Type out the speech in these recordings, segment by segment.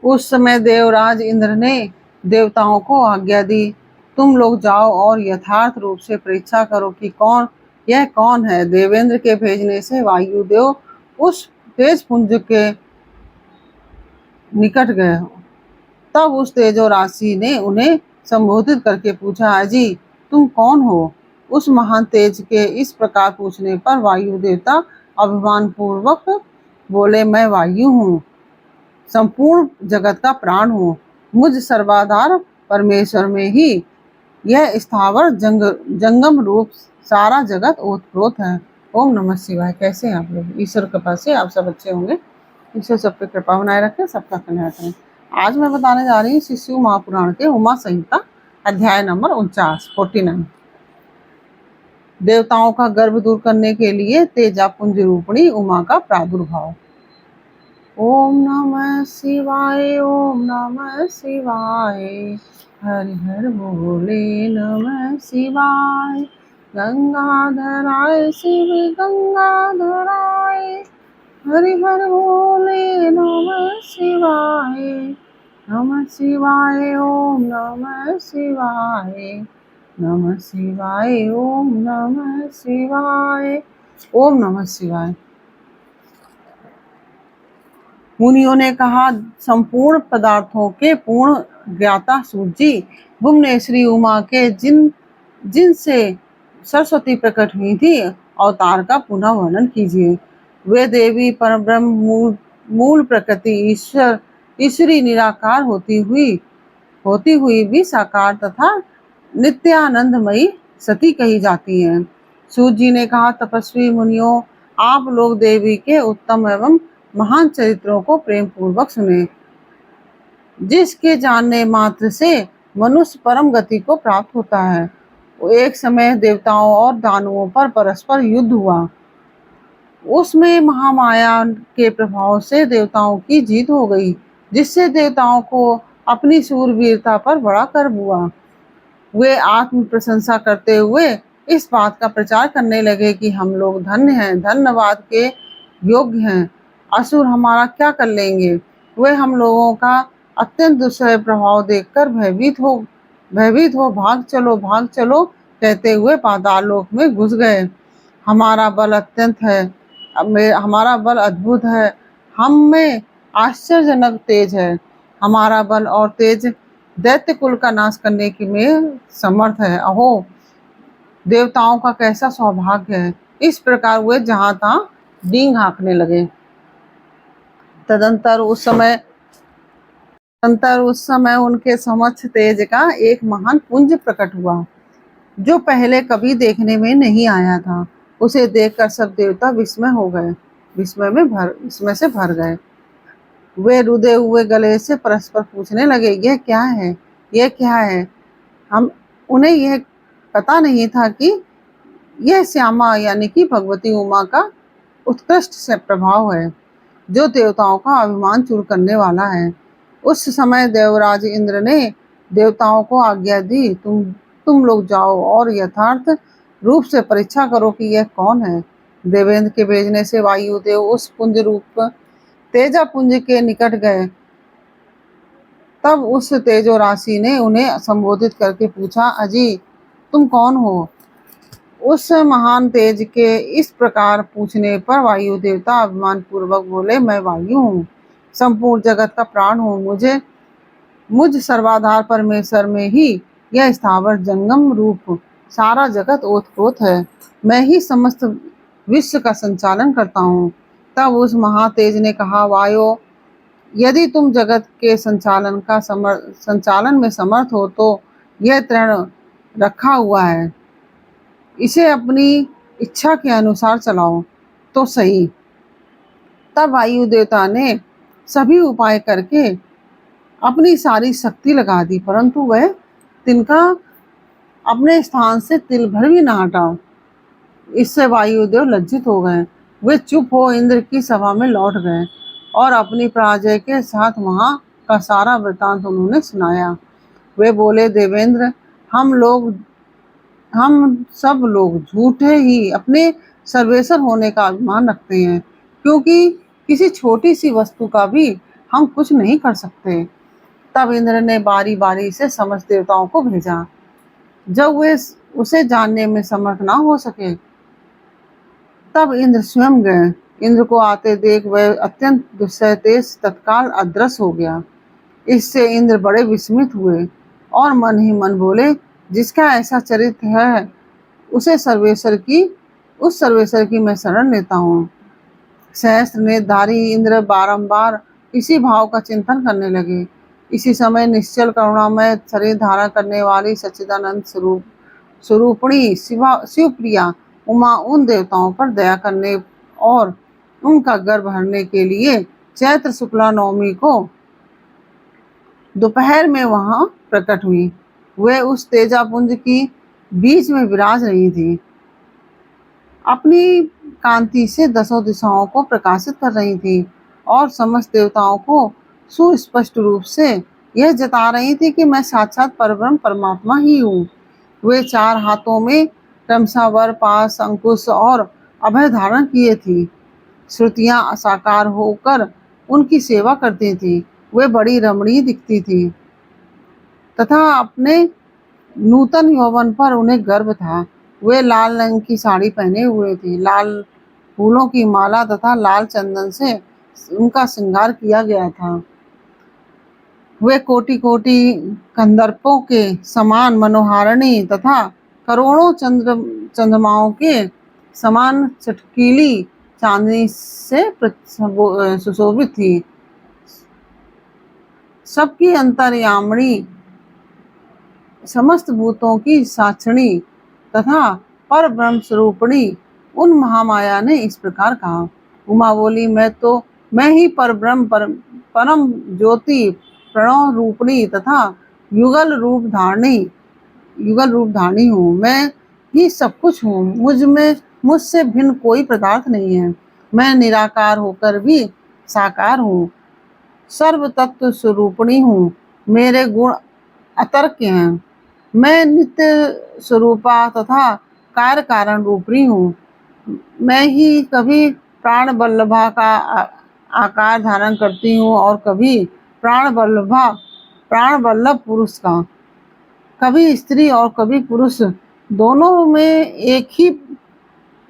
उस समय देवराज इंद्र ने देवताओं को आज्ञा दी, तुम लोग जाओ और यथार्थ रूप से परीक्षा करो कि यह कौन है। देवेंद्र के भेजने से वायुदेव उस तेज पुंज के निकट गए। तब उस तेजो राशि ने उन्हें संबोधित करके पूछा, अजी तुम कौन हो? उस महान तेज के इस प्रकार पूछने पर वायु देवता अभिमान पूर्वक बोले, मैं वायु हूँ, संपूर्ण जगत का प्राण हूँ। मुझ सर्वाधार परमेश्वर में ही यह स्थावर जंगम रूप सारा जगत ओतप्रोत है। ओम नमः शिवाय। कैसे हैं आप लोग? ईश्वर कृपा से आप सब अच्छे होंगे। ईश्वर सब पे कृपा बनाए रखें, सबका कल्याण करें। आज मैं बताने जा रही हूँ शिशु महापुराण के उमा संहिता अध्याय नंबर 49। देवताओं का गर्भ दूर करने के लिए तेजापुंज रूपणी उमा का प्रादुर्भाव। ओम नमः शिवाय, ओम नमः शिवाय, हरि हर बोले नमः शिवाय। गंगाधराय शिव गंगाधराय, हरि हर बोले नमः शिवाय। नमः शिवाय, ओम नमः शिवाय, नमः शिवाय, ओम नमः शिवाय। ओम नमः शिवाय। मुनियों ने कहा, संपूर्ण पदार्थों के पूर्ण ज्ञाता सूर्य भुवनेश्वरी उमा के जिनसे सरस्वती प्रकट हुई थी, अवतार का पुनः वर्णन कीजिए। वे देवी परब्रह्म मूल प्रकृति ईश्वरी निराकार होती हुई भी साकार तथा नित्यानंदमयी सती कही जाती हैं। सूत जी ने कहा, तपस्वी मुनियों, आप लोग देवी के उत्तम एवं महान चरित्रों को प्रेम पूर्वक सुने, जिसके जानने मात्र से मनुष्य परम गति को प्राप्त होता है। एक समय देवताओं और दानवों पर परस्पर युद्ध हुआ। उसमें महामाया के प्रभाव से देवताओं की जीत हो गई, जिससे देवताओं को अपनी शूरवीरता पर बड़ा गर्व हुआ। वे आत्म प्रशंसा करते हुए इस बात का प्रचार करने लगे कि हम लोग धन्य हैं, धन्यवाद के योग्य हैं, असुर हमारा क्या कर लेंगे। वे हम लोगों का अत्यंत दुस्सह प्रभाव देखकर भयभीत हो भाग चलो कहते हुए पाताल लोक में घुस गए। हमारा बल अद्भुत है, हम में आश्चर्यजनक तेज है। हमारा बल और तेज दैत्य कुल का नाश करने की में समर्थ है। अहो, देवताओं का कैसा सौभाग्य है। इस प्रकार वे जहां तहां डींग हाँकने लगे। तदंतर उस समय उनके समक्ष तेज का एक महान पुंज प्रकट हुआ, जो पहले कभी देखने में नहीं आया था। उसे देखकर सब देवता विस्मय से भर गए। वे रुदे हुए गले से परस्पर पूछने लगे, यह क्या है, यह क्या है। उन्हें यह पता नहीं था कि यह श्यामा यानी कि भगवती उमा का उत्कृष्ट से प्रभाव है, जो देवताओं का अभिमान चूर करने वाला है। उस समय देवराज इंद्र ने देवताओं को आज्ञा दी, तुम लोग जाओ और यथार्थ रूप से परीक्षा करो कि यह कौन है। देवेंद्र के भेजने से वायुदेव उस पुंज रूप तेजा पुंज के निकट गए। तब उस तेजो राशि ने उन्हें संबोधित करके पूछा, अजी तुम कौन हो? उस महान तेज के इस प्रकार पूछने पर वायु देवता अभिमान पूर्वक बोले, मैं वायु हूँ, संपूर्ण जगत का प्राण हूँ। मुझ सर्वाधार परमेश्वर में ही यह स्थावर जंगम रूप सारा जगत ओतप्रोत है। मैं ही समस्त विश्व का संचालन करता हूँ। तब उस महातेज ने कहा, वायो, यदि तुम जगत के संचालन में समर्थ हो तो यह तृण रखा हुआ है, इसे अपनी इच्छा के अनुसार चलाओ तो सही। तब वायु देवता ने सभी उपाय करके अपनी सारी शक्ति लगा दी, परंतु वह तिनका अपने स्थान से तिल भर भी ना हटा। इससे वायुदेव लज्जित हो गए। वे चुप हो इंद्र की सभा में लौट गए और अपनी पराजय के साथ वहां का सारा वृतांत उन्होंने सुनाया। वे बोले, देवेंद्र, हम सब लोग झूठे ही अपने सर्वेश्वर होने का अभिमान रखते हैं, क्योंकि किसी छोटी सी वस्तु का भी हम कुछ नहीं कर सकते। तब इंद्र ने बारी बारी से समस्त देवताओं को भेजा। जब वे उसे जानने में समर्थ ना हो सके, तब इंद्र स्वयं गए। इंद्र को आते देख वह अत्यंत दुस्सह तेज तत्काल अदृश्य हो गया। इससे इंद्र बड़े विस्मित हुए और मन ही मन बोले, जिसका ऐसा चरित्र है उस सर्वेश्वर की मैं शरण लेता हूँ। सहस्त्र नेत्रधारी इंद्र बारंबार इसी भाव का चिंतन करने लगे। इसी समय निश्चल करुणामय शरीर धारण करने वाली सच्चिदानंद स्वरूपिणी शिवप्रिया उमा उन देवताओं पर दया करने और उनका गर्भ भरने के लिए चैत्र शुक्ला नवमी को दोपहर में वहां प्रकट हुई। वे उस तेजापुंज की बीच में विराज रही थी, अपनी कांति से दसों दिशाओं को प्रकाशित कर रही थी और समस्त देवताओं को सुस्पष्ट रूप से यह जता रही थी कि मैं साक्षात परब्रह्म परमात्मा ही हूँ। वे 4 हाथों में क्रमशः वर, पाश, अंकुश और अभय धारण किए थी। श्रुतियां साकार होकर उनकी सेवा करती थी। वे बड़ी रमणीय दिखती थी तथा अपने नूतन यौवन पर उन्हें गर्व था। वे लाल रंग की साड़ी पहने हुए थी। लाल फूलों की माला तथा लाल चंदन से उनका श्रृंगार किया गया था। वे कोटि कोटि कंदर्पों के समान मनोहारिणी तथा करोड़ों चंद्रमाओं के समान चटकीली चांदनी से सुशोभित थी। सबकी अंतर्यामिणी, समस्त भूतों की साक्षिणी तथा पर ब्रह्म स्वरूपिणी उन महामाया ने इस प्रकार कहा। उमा बोली, मैं ही पर ब्रह्म परम ज्योति प्रणव रूपिणी तथा युगल रूप धारणी हूँ। मैं ही सब कुछ हूँ। मुझसे भिन्न कोई पदार्थ नहीं है। मैं निराकार होकर भी साकार हूँ। सर्व तत्व स्वरूपिणी हूँ। मेरे गुण अतर्क्य हैं। मैं नित्य स्वरूपा तथा कार्य कारण रूपिणी हूँ। मैं ही कभी प्राण वल्लभा का आकार धारण करती हूँ और कभी प्राण वल्लभ पुरुष का, कभी स्त्री और कभी पुरुष दोनों में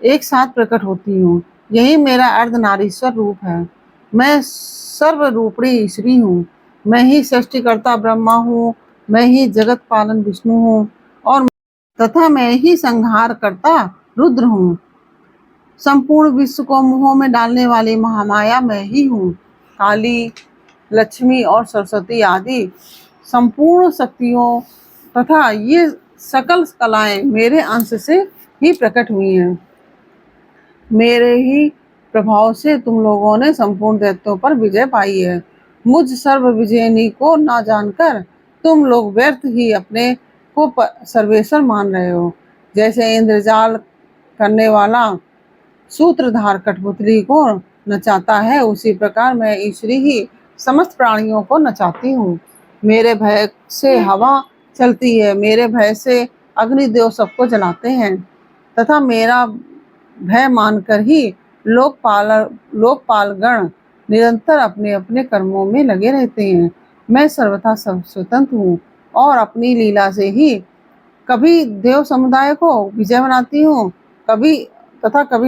एक साथ प्रकट होती हूँ। यही मेरा अर्धनारीश्वर रूप है। मैं सर्वरूपिणी स्त्री हूँ। मैं ही सृष्टिकर्ता ब्रह्मा हूँ। मैं ही जगत पालन विष्णु हूँ और तथा मैं ही संहार करता रुद्र हूँ। संपूर्ण विश्व को मुंह में डालने वाली महामाया मैं ही हूँ। काली, लक्ष्मी और सरस्वती आदि संपूर्ण शक्तियों तथा ये सकल कलाएं मेरे अंश से ही प्रकट हुई हैं। मेरे ही प्रभाव से तुम लोगों ने संपूर्ण दैत्यों पर विजय पाई है। मुझ सर्व विजयनी को ना जानकर तुम लोग व्यर्थ ही अपने को सर्वेश्वर मान रहे हो। जैसे इंद्रजाल करने वाला सूत्रधार कठपुतली को नचाता है, उसी प्रकार मैं ईश्वरी ही समस्त प्राणियों को नचाती हूँ। मेरे भय से हवा चलती है। मेरे भय से अग्निदेव सबको जलाते हैं तथा मेरा भय मानकर ही लोकपालगण निरंतर अपने अपने कर्मों में लगे रहते हैं। मैं सर्वथा स्वतंत्र हूँ और अपनी लीला से ही कभी देव समुदाय को विजय बनाती हूँ, कभी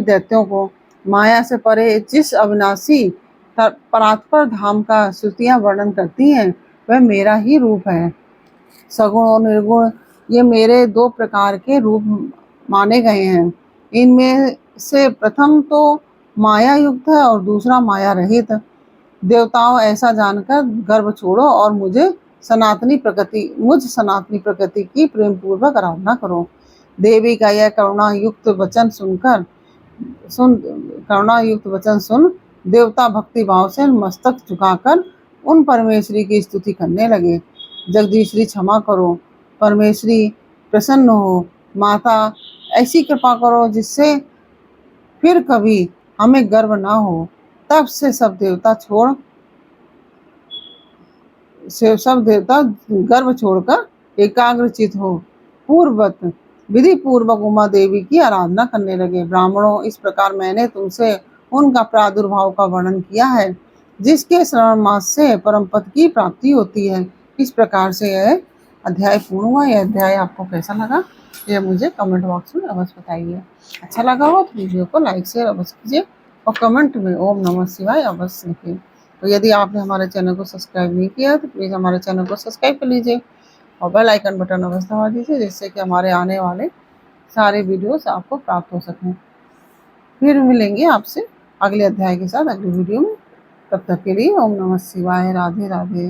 दैत्यों को। माया से परे जिस अविनाशी परात्पर धाम का श्रुतियां वर्णन करती हैं, वह मेरा ही रूप है। सगुण और निर्गुण ये मेरे 2 प्रकार के रूप माने गए हैं। इनमें से प्रथम तो माया युक्त है और दूसरा माया रहित। देवताओं, ऐसा जानकर गर्व छोड़ो और मुझ सनातनी प्रकृति की प्रेम पूर्वक आराधना करो। देवी का यह करुणायुक्त वचन सुन देवता भक्ति भाव से मस्तक झुकाकर उन परमेश्वरी की स्तुति करने लगे। जगदीश्वरी, क्षमा करो। परमेश्वरी, प्रसन्न हो। माता, ऐसी कृपा करो जिससे फिर कभी हमें गर्व ना हो। तब से सब देवता गर्व छोड़कर एकाग्रचित हो पूर्ववत विधि पूर्वक उमा देवी की आराधना करने लगे। ब्राह्मणों, इस प्रकार मैंने तुमसे उनका प्रादुर्भाव का वर्णन किया है। जिसके श्रवण मास से परम पद की प्राप्ति होती है। इस प्रकार से यह अध्याय पूर्ण हुआ। यह अध्याय आपको कैसा लगा ये मुझे कमेंट बॉक्स में अवश्य बताइए। अच्छा लगा हो तो वीडियो को लाइक शेयर अवश्य कीजिए और कमेंट में ओम नमः शिवाय अवश्य लिखिए। तो यदि आपने हमारे चैनल को सब्सक्राइब नहीं किया तो प्लीज़ हमारे चैनल को सब्सक्राइब कर लीजिए और बेल आइकन बटन अवश्य दबा दीजिए, जिससे कि हमारे आने वाले सारे वीडियोस आपको प्राप्त हो सकें। फिर मिलेंगे आपसे अगले अध्याय के साथ अगले वीडियो में। तब तक के लिए ओम नमः शिवाय। राधे राधे।